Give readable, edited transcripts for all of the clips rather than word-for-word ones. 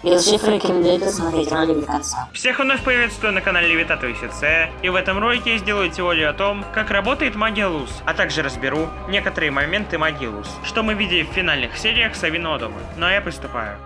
Белшифр рекомендует посмотреть ролик до конца. Всех вновь приветствую на канале Левитатующий С, и в этом ролике я сделаю теорию о том, как работает магия Луз, а также разберу некоторые моменты магии Луз, что мы видели в финальных сериях Совиного дома. Ну а я приступаю.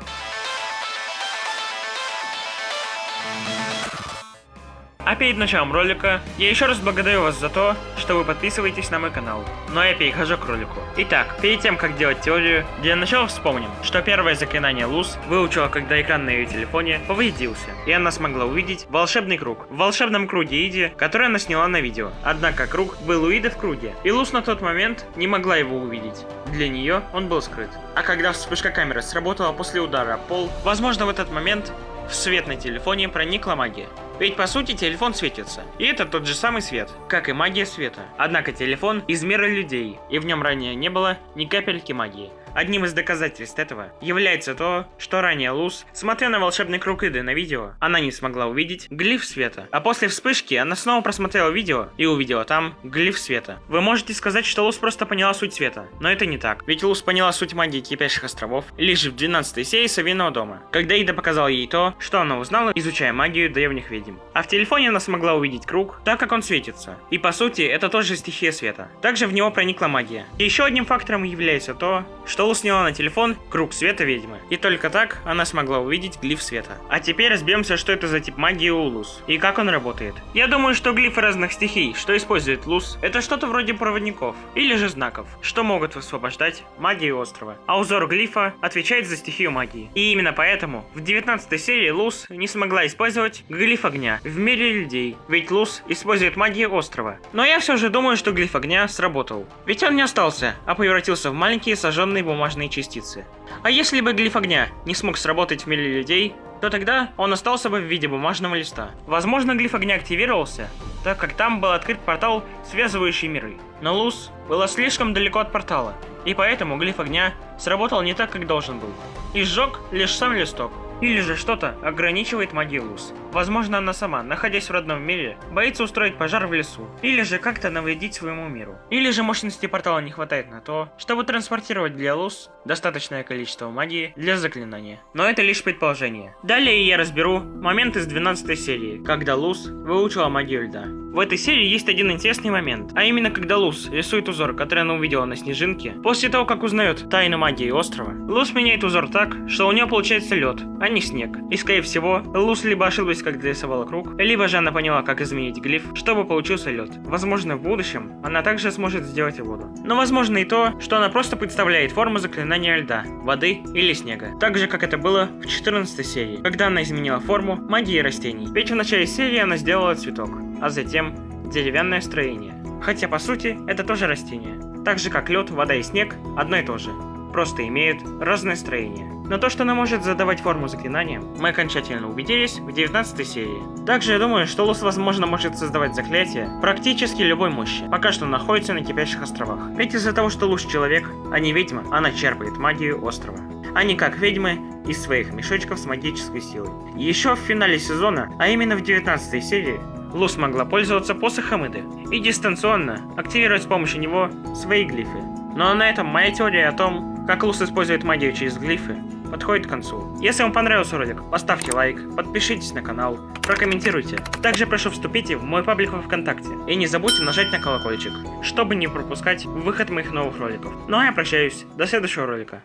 А перед началом ролика я еще раз благодарю вас за то, что вы подписываетесь на мой канал. Ну а я перехожу к ролику. Итак, перед тем как делать теорию, для начала вспомним, что первое заклинание Луз выучила, когда экран на ее телефоне повредился, и она смогла увидеть волшебный круг. В волшебном круге Иди, который она сняла на видео. Однако круг был у Иды в круге, и Луз на тот момент не могла его увидеть. Для нее он был скрыт. А когда вспышка камеры сработала после удара о пол, возможно в этот момент в свет на телефоне проникла магия. Ведь по сути телефон светится. И это тот же самый свет, как и магия света. Однако телефон из мира людей, и в нем ранее не было ни капельки магии. Одним из доказательств этого является то, что ранее Луз, смотря на волшебный круг Иды на видео, она не смогла увидеть глиф света. А после вспышки она снова просмотрела видео и увидела там глиф света. Вы можете сказать, что Луз просто поняла суть света, но это не так. Ведь Луз поняла суть магии Кипящих островов лишь в 12 серии Совиного дома, когда Ида показала ей то, что она узнала, изучая магию древних ведьм. А в телефоне она смогла увидеть круг, так как он светится. И по сути, это тоже стихия света. Также в него проникла магия. И еще одним фактором является то, что Луз сняла на телефон круг света ведьмы. И только так она смогла увидеть глиф света. А теперь разберемся, что это за тип магии у Луз и как он работает. Я думаю, что глифы разных стихий, что использует Луз, это что-то вроде проводников или же знаков, что могут высвобождать магию острова. А узор глифа отвечает за стихию магии. И именно поэтому в 19 серии Луз не смогла использовать глиф огня в мире людей, ведь Луз использует магию острова. Но я все же думаю, что глиф огня сработал. Ведь он не остался, а превратился в маленькие сожженные бумажные частицы. А если бы глиф огня не смог сработать в мире людей, то тогда он остался бы в виде бумажного листа. Возможно, глиф огня активировался, так как там был открыт портал, связывающий миры. Но Луз была слишком далеко от портала, и поэтому глиф огня сработал не так, как должен был, и сжег лишь сам листок. Или же что-то ограничивает магию Луз. Возможно, она сама, находясь в родном мире, боится устроить пожар в лесу. Или же как-то навредить своему миру. Или же мощности портала не хватает на то, чтобы транспортировать для Луз достаточное количество магии для заклинания. Но это лишь предположение. Далее я разберу момент из 12 серии, когда Луз выучила магию льда. В этой серии есть один интересный момент, а именно когда Луз рисует узор, который она увидела на снежинке. После того, как узнает тайну магии острова, Луз меняет узор так, что у нее получается лед, а не снег. И скорее всего, Луз либо ошиблась, когда рисовала круг, либо же она поняла, как изменить глиф, чтобы получился лед. Возможно, в будущем она также сможет сделать воду. Но возможно и то, что она просто представляет форму заклинания льда, воды или снега. Так же, как это было в 14 серии, когда она изменила форму магии растений. Ведь в начале серии она сделала цветок, а затем деревянное строение. Хотя по сути это тоже растение. Так же как лед, вода и снег одно и то же. Просто имеют разное строение. Но то, что она может задавать форму заклинаниям, мы окончательно убедились в 19 серии. Также я думаю, что Луз возможно может создавать заклятия практически любой мощи, пока что находится на Кипящих островах. Ведь из-за того, что Луз человек, а не ведьма, она черпает магию острова. А не как ведьмы из своих мешочков с магической силой. Еще в финале сезона, а именно в 19 серии, Луз могла пользоваться посохом Иды и дистанционно активировать с помощью него свои глифы. Но на этом моя теория о том, как Луз использует магию через глифы, подходит к концу. Если вам понравился ролик, поставьте лайк, подпишитесь на канал, прокомментируйте. Также прошу вступите в мой паблик во ВКонтакте. И не забудьте нажать на колокольчик, чтобы не пропускать выход моих новых роликов. Ну а я прощаюсь, до следующего ролика.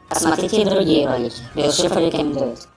Посмотрите и другие ролики. Белшифр рекомендует.